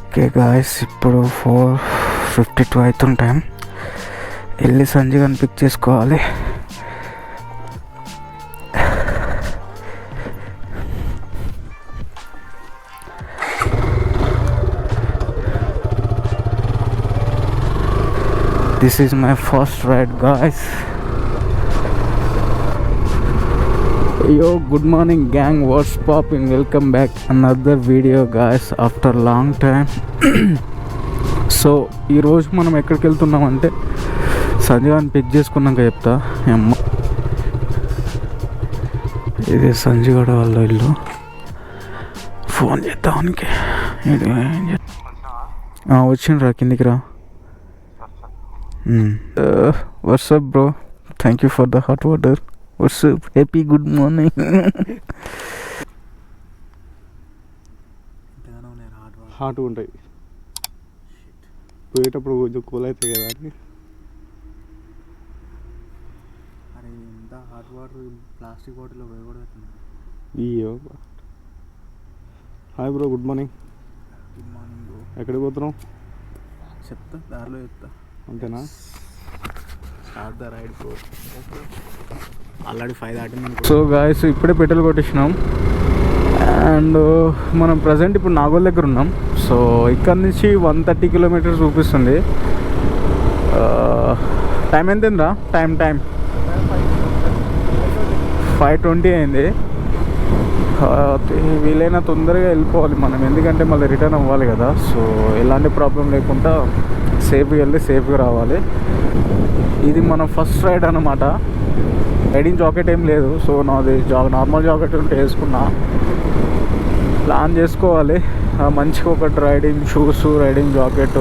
Okay guys, ఇప్పుడు 4:52 అవుతుంది time. వెళ్ళి సంజీగాన్ని పిక్ చేసుకోవాలి. This is my first ride guys. Yo, good morning gang, what's popping? Welcome back another video guys after long time. So ఈరోజు మనం ఎక్కడికి వెళ్తున్నామంటే సంజీవాన్ని pick చేసుకున్నాక చెప్తా. ఇది సంజీగడ వాళ్ళ ఇల్లు. ఫోన్ చేద్దానికి వచ్చిండ్రా, కిందికి రా. WhatsApp bro, thank you for the hot water. What's up? Happy good morning. Hot ఉంటాయి, పోయేటప్పుడు కొంచెం కూల్ అవుతాయి కదా అని. అరే ఎంత హాట్ వాటర్ ప్లాస్టిక్ బాటిల్లో పోయకూడదు. అయ్యో. Hi bro, good morning. Good morning bro. ఎక్కడికి పోతున్నావు? చెప్తా, దారిలో చెప్తా. అంతేనా? Start the ride bro. Already 5 దాటింది. సో గాయస్, ఇప్పుడే పెట్రోల్ కొట్టేసినాం అండ్ మనం ప్రజెంట్ ఇప్పుడు నాగోల్ దగ్గర ఉన్నాం. సో ఇక్కడ నుంచి 130 కిలోమీటర్స్ చూపిస్తుంది. టైం ఎంతేంద్రా? టైం 5:20 అయింది. వీలైనా తొందరగా వెళ్ళిపోవాలి మనం, ఎందుకంటే మళ్ళీ రిటర్న్ అవ్వాలి కదా. సో ఎలాంటి ప్రాబ్లం లేకుండా సేఫ్గా వెళ్ళి సేఫ్గా రావాలి. ఇది మన ఫస్ట్ రైడ్ అన్నమాట. రైడింగ్ జాకెట్ ఏం లేదు, సో నాది నార్మల్ జాకెట్ ఉంటే వేసుకున్నా. ప్లాన్ చేసుకోవాలి మంచిగా, ఒకటి riding shoes, riding jacket.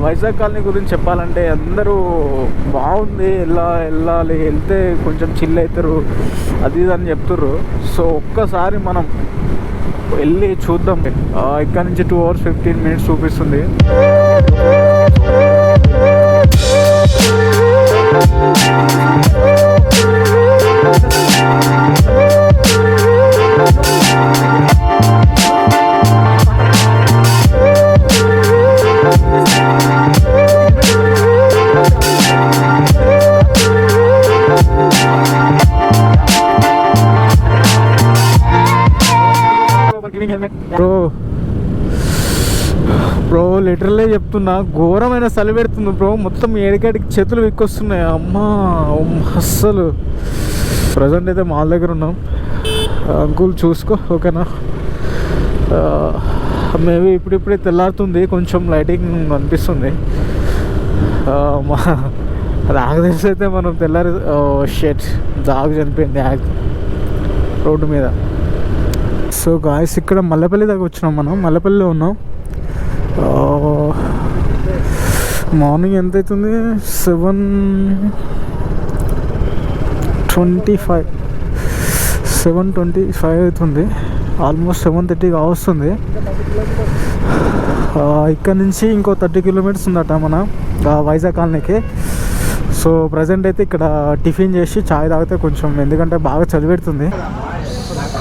Vizag colony గురించి చెప్పాలంటే అందరూ బాగుంది, వెళ్ళాలి, వెళ్తే కొంచెం చిల్ అవుతారు అది ఇది అని చెప్తుర్రు. సో ఒక్కసారి మనం వెళ్ళి చూద్దాం. ఇక్కడ నుంచి 2 hours 15 minutes చూపిస్తుంది. బ్రో లిటరల్లీ చెప్తున్నా, ఘోరమైన చలి పెడుతుంది బ్రో. మొత్తం ఏడికాడికి చేతులు విక్కొస్తున్నాయి అమ్మా. అస్సలు ప్రజెంట్ అయితే మాల్ దగ్గర ఉన్నాం. అంకుల్ చూసుకో, ఓకేనా? మేబీ ఇప్పుడిప్పుడే తెల్లారుతుంది, కొంచెం లైటింగ్ అనిపిస్తుంది. మా నాకు తెలిసి అయితే మనం తెల్లారి షెట్ జాగ్ చనిపోయింది రోడ్డు మీద. సో గాయస్, ఇక్కడ మల్లెపల్లి దగ్గర వచ్చినాం. మనం మల్లెపల్లిలో ఉన్నాం. మార్నింగ్ ఎంత అవుతుంది? 7:25 అవుతుంది. ఆల్మోస్ట్ 7:30 కావస్తుంది. ఇక్కడ నుంచి ఇంకో 30 కిలోమీటర్స్ ఉందట మన వైజాగ్ కాలనీకి. సో ప్రజెంట్ అయితే ఇక్కడ టిఫిన్ చేసి చాయ్ తాగితే కొంచెం, ఎందుకంటే బాగా చలి పెడుతుంది.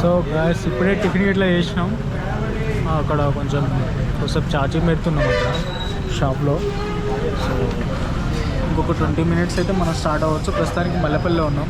సో గాయస్, ఇప్పుడే టిఫిన్ ఇట్లా చేసినాం. అక్కడ కొంచెం ఛార్జింగ్ పెడుతున్నాం అక్కడ షాప్లో. సో ఇంకొక 20 minutes అయితే మనం స్టార్ట్ అవ్వచ్చు. ప్రస్తుతానికి మల్లెపల్లిలో ఉన్నాం.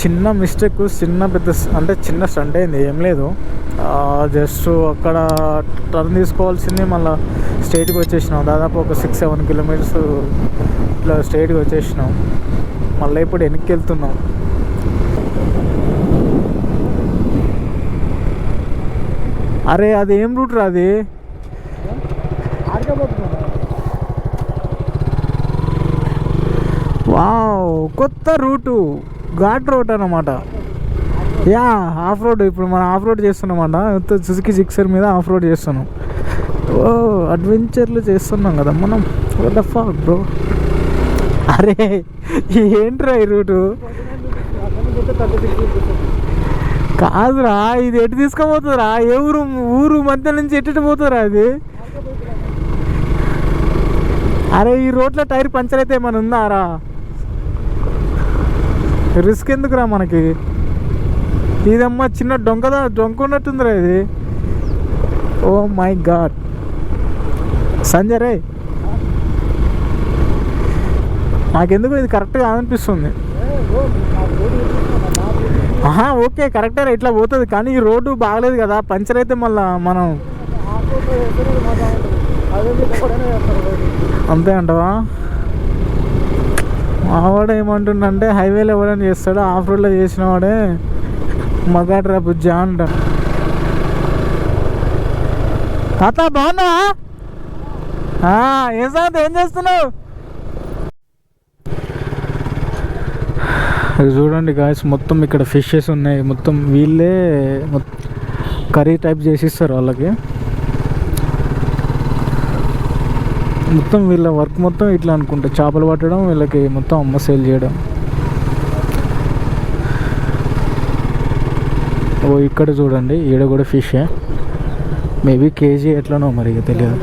చిన్న మిస్టేక్, చిన్న స్టంట్ అయింది, ఏం లేదు. జస్ట్ అక్కడ టర్న్ తీసుకోవాల్సింది, మళ్ళీ స్ట్రైట్కి వచ్చేసినాం. దాదాపు ఒక 6-7 కిలోమీటర్స్ ఇట్లా స్ట్రైట్గా వచ్చేసినాం. మళ్ళీ ఇప్పుడు వెనక్కి వెళ్తున్నాం. అరే అది ఏం రూట్ రా? అది వావ్, కొత్త రూటు, ఘాట్ రోడ్ అన్నమాట. Yeah, of road. ఇప్పుడు మనం ఆఫ్ రోడ్ చేస్తున్నామట, సుజుకి జిక్సర్ మీద ఆఫ్ రోడ్ చేస్తున్నాం. ఓ, అడ్వెంచర్లు చేస్తున్నాం కదా మనం. What the fuck bro. అరే ఏంట్రా ఈ రూటు? కాదురా, ఇది ఎటు తీసుకుపోతుందిరా? ఏ ఊరు మధ్య నుంచి ఎటు పోతుందిరా అది? అరే ఈ రోడ్లో టైర్ పంచర్ అయితే ఏమైనా ఉందారా? రిస్క్ ఎందుకురా మనకి? ఇదమ్మా చిన్న డొంక ఉన్నట్టుందిరా ఇది. Oh my god. సంజయ్ రే, నాకెందుకు ఇది కరెక్ట్గా అనిపిస్తుంది. ఓకే కరెక్టే, ఇట్లా పోతుంది. కానీ ఈ రోడ్డు బాగలేదు కదా, పంచర్ అయితే మళ్ళా మనం అంతే అంటవా? మావాడు ఏమంటుండంటే, హైవేలో ఎవరైనా చేస్తాడు, ఆఫ్ రోడ్లో చేసిన వాడే మగాడ్రా బుజ్జా అంట. తాత బాగున్నావా? ఏం సంగతి, ఏం చేస్తున్నావు? చూడండి గాయస్, మొత్తం ఇక్కడ ఫిషెస్ ఉన్నాయి. మొత్తం వీళ్ళే కర్రీ టైప్ చేసిస్తారు వాళ్ళకి. మొత్తం వీళ్ళ వర్క్ మొత్తం ఇట్లా అనుకుంటా, చేపలు పట్టడం, వీళ్ళకి మొత్తం అమ్మ సేల్ చేయడం. ఓ ఇక్కడ చూడండి, ఈడ కూడా ఫిషే. మేబీ కేజీ ఎట్లనో మరి తెలియదు.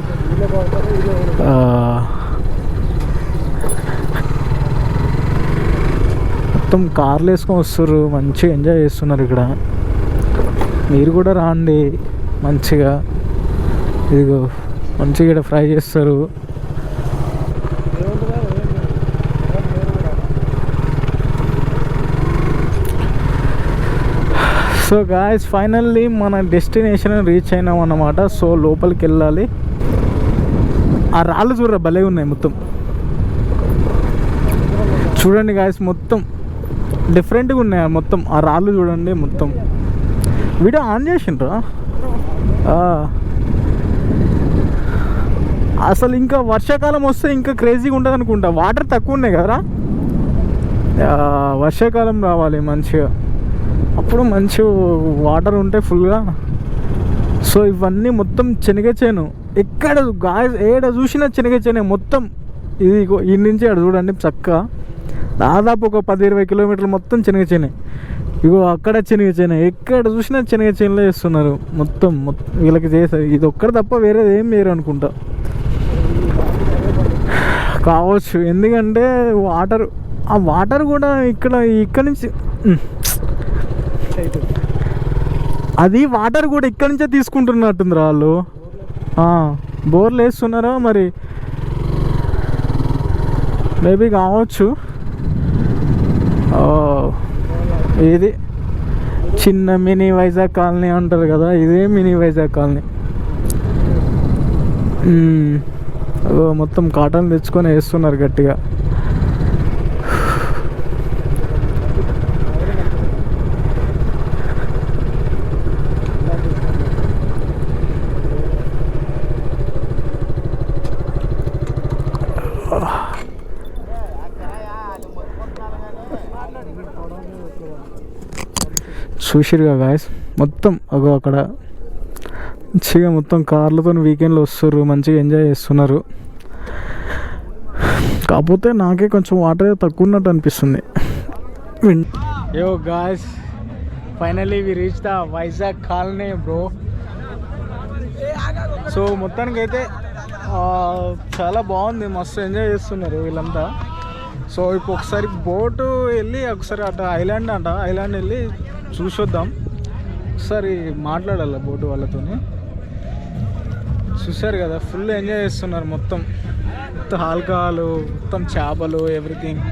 మొత్తం కార్లు వేసుకొని వస్తారు, మంచిగా ఎంజాయ్ చేస్తున్నారు ఇక్కడ. మీరు కూడా రాండి మంచిగా. ఇదిగో మంచిగా ఇక్కడ ఫ్రై చేస్తారు. సో గాయస్, ఫైనల్లీ మన డెస్టినేషన్ రీచ్ అయినాం అన్నమాట. సో లోపలికి వెళ్ళాలి. ఆ రాళ్ళు చూడరా, భలే ఉన్నాయి. మొత్తం చూడండి గాయస్, మొత్తం డిఫరెంట్గా ఉన్నాయి. మొత్తం ఆ రాళ్ళు చూడండి. మొత్తం వీడియో ఆన్ చేసిండ్రా? అసలు ఇంకా వర్షాకాలం వస్తే ఇంకా క్రేజీగా ఉంటుంది అనుకుంటా. వాటర్ తక్కువ ఉన్నాయి కదరా, వర్షాకాలం రావాలి మంచిగా, అప్పుడు మంచి వాటర్ ఉంటే ఫుల్గా. సో ఇవన్నీ మొత్తం శనగ చేను. ఎక్కడ ఏడ చూసినా శనగ చేనే మొత్తం. ఇది ఈ నుంచి అక్కడ చూడండి చక్కగా దాదాపు ఒక 10-20 కిలోమీటర్లు మొత్తం శనగ చేనే. ఇగో అక్కడ శనగ చేనే, ఎక్కడ చూసినా శనగ చేనులో చేస్తున్నారు మొత్తం. వీళ్ళకి చేస్తారు ఇది ఒక్కటి తప్ప వేరేది ఏం వేరు అనుకుంటా కావచ్చు. ఎందుకంటే ఆ వాటర్ కూడా ఇక్కడ నుంచి అది వాటర్ కూడా ఇక్కడి నుంచే తీసుకుంటున్నట్టుంది వాళ్ళు. బోర్లు వేస్తున్నారో మరి, మేబీ కావచ్చు. ఇది చిన్న మినీ వైజాగ్ కాలనీ అంటారు కదా, ఇదే మినీ వైజాగ్ కాలనీ. మొత్తం కాటన్ తెచ్చుకొని వేస్తున్నారు గట్టిగా. చూసిరుగా గాయస్, మొత్తం అక్కడ మంచిగా మొత్తం కార్లతో వీకెండ్లో వస్తారు, మంచిగా ఎంజాయ్ చేస్తున్నారు. కాకపోతే నాకే కొంచెం వాటర్ తక్కువ ఉన్నట్టు అనిపిస్తుంది. Yo guys, finally we reach the Vizag colony bro. So మొత్తానికి అయితే చాలా బాగుంది, మస్తు ఎంజాయ్ చేస్తున్నారు వీళ్ళంతా. సో ఇప్పుడు ఒకసారి బోటు వెళ్ళి ఒకసారి అటు ఐలాండ్ వెళ్ళి చూసొద్దాం. ఒకసారి మాట్లాడాలి బోటు వాళ్ళతో. చూసారు కదా, ఫుల్ ఎంజాయ్ చేస్తున్నారు మొత్తం. మొత్తం ఆల్కహాల్, మొత్తం చేపలు, everything.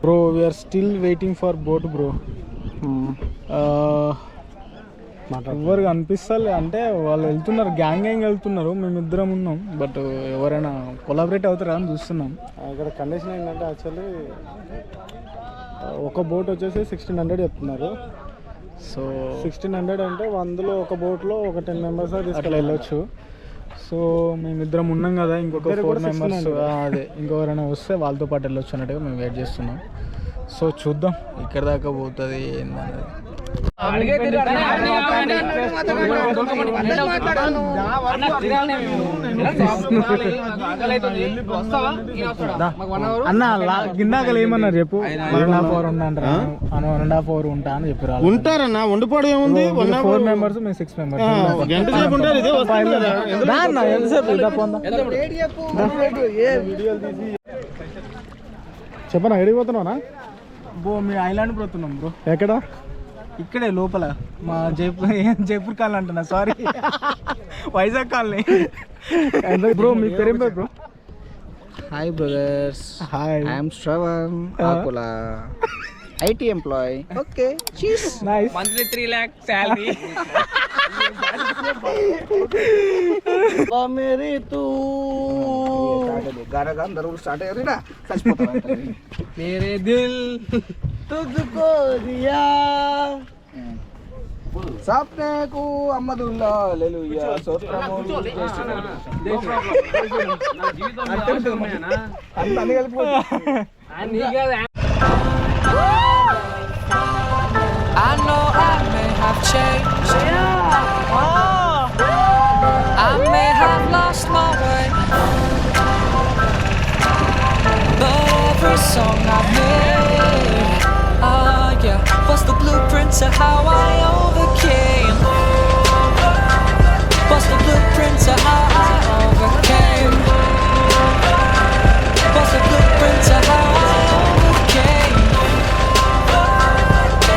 Bro we are still waiting for boat bro. ఎవరు అనిపిస్తలే, అంటే వాళ్ళు వెళ్తున్నారు, గ్యాంగ్ వెళ్తున్నారు, మేమిద్దరం ఉన్నాం. బట్ ఎవరైనా కొలాబరేట్ అవుతారా అని చూస్తున్నాం. ఇక్కడ కండిషన్ ఏంటంటే యాక్చువల్లీ ఒక బోట్ వచ్చేసి 1600 చెప్తున్నారు. సో 1600 అంటే అందులో ఒక బోట్లో ఒక 10 మెంబర్స్ అట్లా వెళ్ళొచ్చు. సో మేమిద్దరం ఉన్నాం కదా, ఇంకొక 4 మెంబర్స్ అదే ఇంకెవరైనా వస్తే వాళ్ళతో పాటు వెళ్ళొచ్చు అన్నట్టుగా మేము వెయిట్ చేస్తున్నాం. సో చూద్దాం ఇక్కడ దాకా పోతుంది ఏందనేది. అన్న గిందాకలు ఏమన్నారు చెప్పు. 1.5 hour ఉంటా అంటారా? 1.5 hour ఉంటా అని చెప్పారు. ఉంటారన్నా, వండిపోవడం ఏముంది? 4 members మేము 6 members. చెప్పనా ఎడిగిపోతున్నావునా? బ్రో మీ ఐలాండ్ పోతున్నాం బ్రో. ఎక్కడ? ఇక్కడే లోపల మా జైపూర్ కాలనీ అంటున్నా, సారీ వైజాగ్ కాలనీ. బ్రో మీ పేరేం పేరు bro? Hi brothers. Hi. I am Shravan Akula. IT employee. Okay. Cheers. Nice. Monthly 3 lakh salary. मेरे तू गाना गान जरूर स्टार्ट है ना सच पता है मेरे दिल तुझको दिया सपने को अहमदुल्ला हालेलुया స్తోత్రము I know I may have changed. I may have lost my way. But every song I made, yeah, was the blueprint to how I overcame. Was the blueprint to how I overcame. Was the blueprint to how I overcame.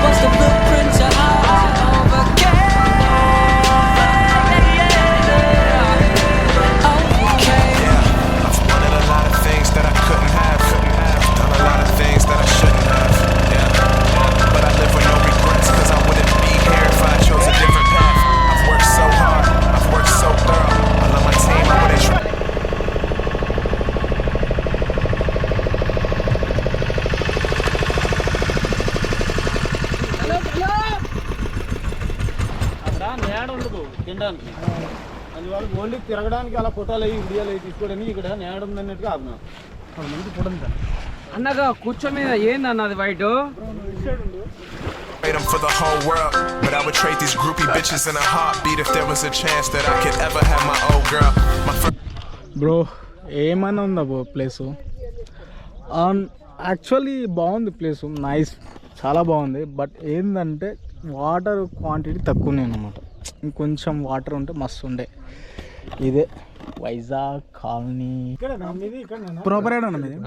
Was the blueprint to how I overcame. Overcame. I've wanted a lot of things that I couldn't have. Done a lot of things that I shouldn't have. Yeah. But I live with no regrets, cause I wouldn't be here if I chose a different path. I've worked so hard, I've worked so thorough. I love my team, I wouldn't try. నేడ ఉండదు తినడానికి, అందువల్ల only తిరగడానికి అలా ఫోటోలు అయ్యి వీడియోలు అయ్యి తీసుకోవడానికి ఇక్కడ నేడ ఉందన్నట్టుగా ఆపినా. అది మంచి ఫోటో అన్నగా కూర్చో మీద ఏందన్నది white Trade 'em for the whole world, but I would trade these groupie bitches in a heartbeat if there was a chance that I could ever have my old girl. My first bro ఏమన్నా ఉందా bro place? Actually బాగుంది place, nice, చాలా బాగుంది. But ఏంటంటే water quantity తక్కువనే అన్నమాట. ఇంకొంచెం water ఉంటే మస్తు ఉండే. ఇదే వైజాగ్ కాలనీ. ప్రాపర్ ఏడన్నా మీది?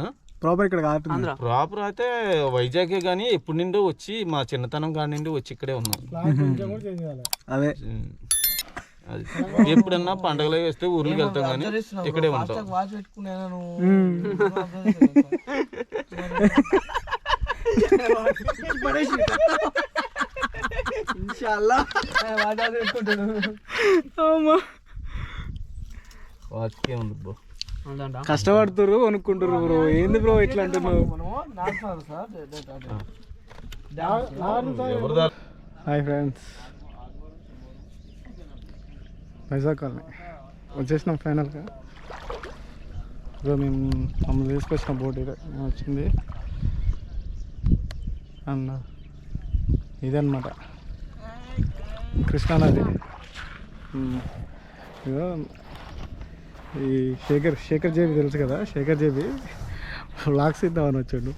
ప్రాపర్ ఇక్కడ కాదు, ప్రాపర్ అయితే వైజాగే, కానీ ఎప్పుడు నుండో వచ్చి మా చిన్నతనం కాడి నుండి వచ్చి ఇక్కడే ఉన్నాం. అదే అది ఎప్పుడన్నా పండగలు వేస్తే ఊర్లోకి వెళ్తాం, కానీ ఇక్కడే ఉంటాం. వాచ్ పెట్టుకున్నాను ఇన్షాల్లా వాచ్ పెట్టుకుంటాను. వాచ్కే ఉంది బ్రో. కష్టపడుతురు కొనుక్కుంటారు బ్రో. ఏంది బ్రో ఇట్లా అంటున్నావు? హాయ్ ఫ్రెండ్స్, వైజాగ్ కాలనీ వచ్చేసినాం ఫైనల్గా. బ్రో మేము మమ్మల్ని తీసుకొచ్చిన బోట్ ఇదే వచ్చింది అన్న. ఇదన్నమాట కృష్ణానది. ఇదో ఈ శేఖర్ జేబీ తెలుసు కదా, శేఖర్ జేబీ వ్లాగ్స్ ఇద్దామని వచ్చాడు.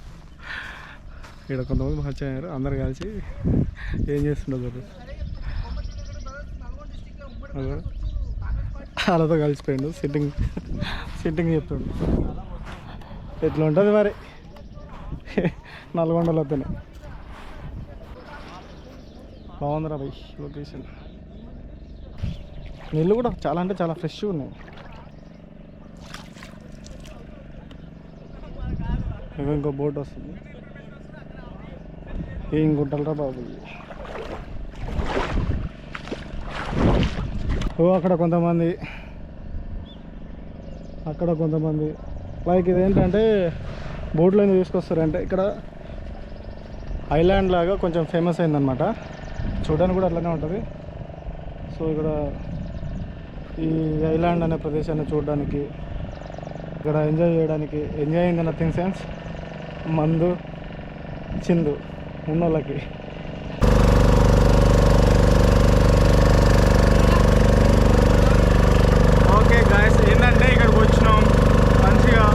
ఇక్కడ కొంతమంది వచ్చారు, అందరు కలిసి ఏం చేస్తుండదు వాళ్ళతో కలిసిపోయాడు. సిట్టింగ్ చెప్తాడు. ఎట్లా ఉంటుంది మరి నల్గొండలో వద్దనే. బాగుందిరా భయ్ లొకేషన్. నీళ్ళు కూడా చాలా అంటే చాలా ఫ్రెష్గా ఉన్నాయి. ఇంకో బోట్ వస్తుంది. ఏం గుంటలరా బాబు. ఓ అక్కడ కొంతమంది, అక్కడ కొంతమంది. లైక్ ఇదేంటంటే బోట్లో ఎందుకు తీసుకొస్తారంటే ఇక్కడ ఐలాండ్ లాగా కొంచెం ఫేమస్ అయిందనమాట. చూడడానికి కూడా అట్లనే ఉంటుంది. సో ఇక్కడ ఈ ఐలాండ్ అనే ప్రదేశాన్ని చూడడానికి, ఇక్కడ ఎంజాయ్ చేయడానికి, ఎంజాయింగ్ ఇన్ నథింగ్ సెన్స్, మందు చిందు ఉన్నోళ్ళకి. ఓకే గాయస్, ఏంటంటే ఇక్కడికి వచ్చినాం మంచిగా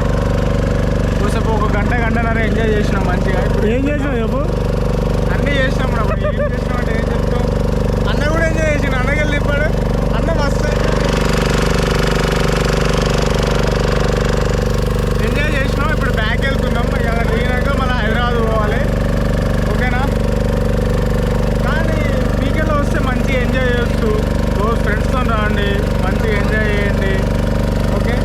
కూసేపు ఒక గంటన్నర ఎంజాయ్ చేసినాం మంచిగా. ఇప్పుడు ఏం చేసినాం చెప్పు? అన్నీ చేసినాం రా. ఏం చేసినాం అంటే ఏం చెప్తాం? అన్న కూడా ఎంజాయ్ చేసిన, అన్నకి వెళ్ళి తిప్పాడు. అన్న మస్తు ఎంజాయ్ చేసినాం. ఇప్పుడు బ్యాక్ వెళ్తున్నాం. ఇలా దిగినాక మళ్ళీ హైదరాబాద్ పోవాలి. ఓకేనా? కానీ వీకెండ్లో వస్తే మంచిగా ఎంజాయ్ చేస్తూ ఫ్రెండ్స్తో రండి, మంచిగా ఎంజాయ్ చేయండి. Okay.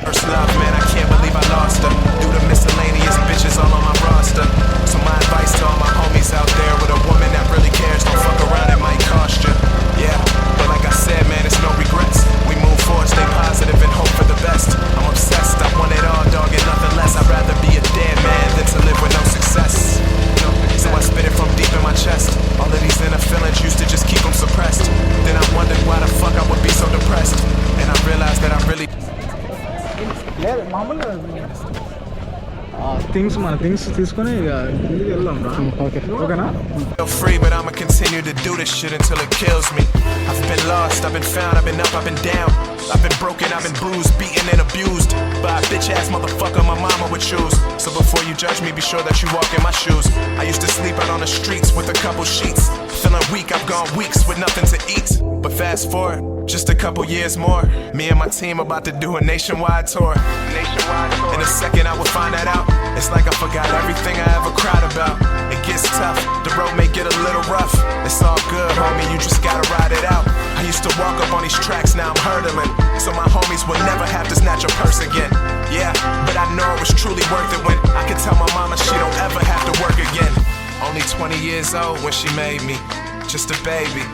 First love, man, I can't believe I lost her. Due to miscellaneous bitches all on my roster. So my advice to all my homies out there, with a woman that really cares, don't fuck around, it might cost you. Yeah, but like I said, man, it's no regrets. We move forward, stay positive and hope for the best. I'm obsessed, I want it all, dog, and nothing less. I'd rather be a dead man than to live with no success. So I spit it from deep in my chest. All of these inner feelings used to just keep them suppressed. Then I wondered why the fuck I would be so depressed. And I realized that I really లేదు మామూలుగా things మన things తీసుకొని ఇక ఇంటికి వెళ్దాం రా. Okay ఓకేనా? feel free, but I'ma continue to do this shit until it kills me. I've been lost, I've been found, I've been up, I've been down. I've been broken, I've been bruised, beaten and abused by a bitch ass motherfucker my mama would choose. So before you judge me, be sure that you walk in my shoes. I used to sleep out on the streets with a couple sheets. Feeling weak, I've gone weeks with nothing to eat. But fast forward just a couple years more, me and my team about to do a nationwide tour. In a second I will find that out. It's like I forgot everything I ever cried about. It gets tough, the road may get a little rough. It's all good, homie, you just gotta ride it out. I used to walk up on these tracks, now I'm hurdling, so my homies will never have to snatch a purse again. Yeah, but I know it was truly worth it when I could tell my mama she don't ever have to work again. Only 20 years old when she made me, just a baby.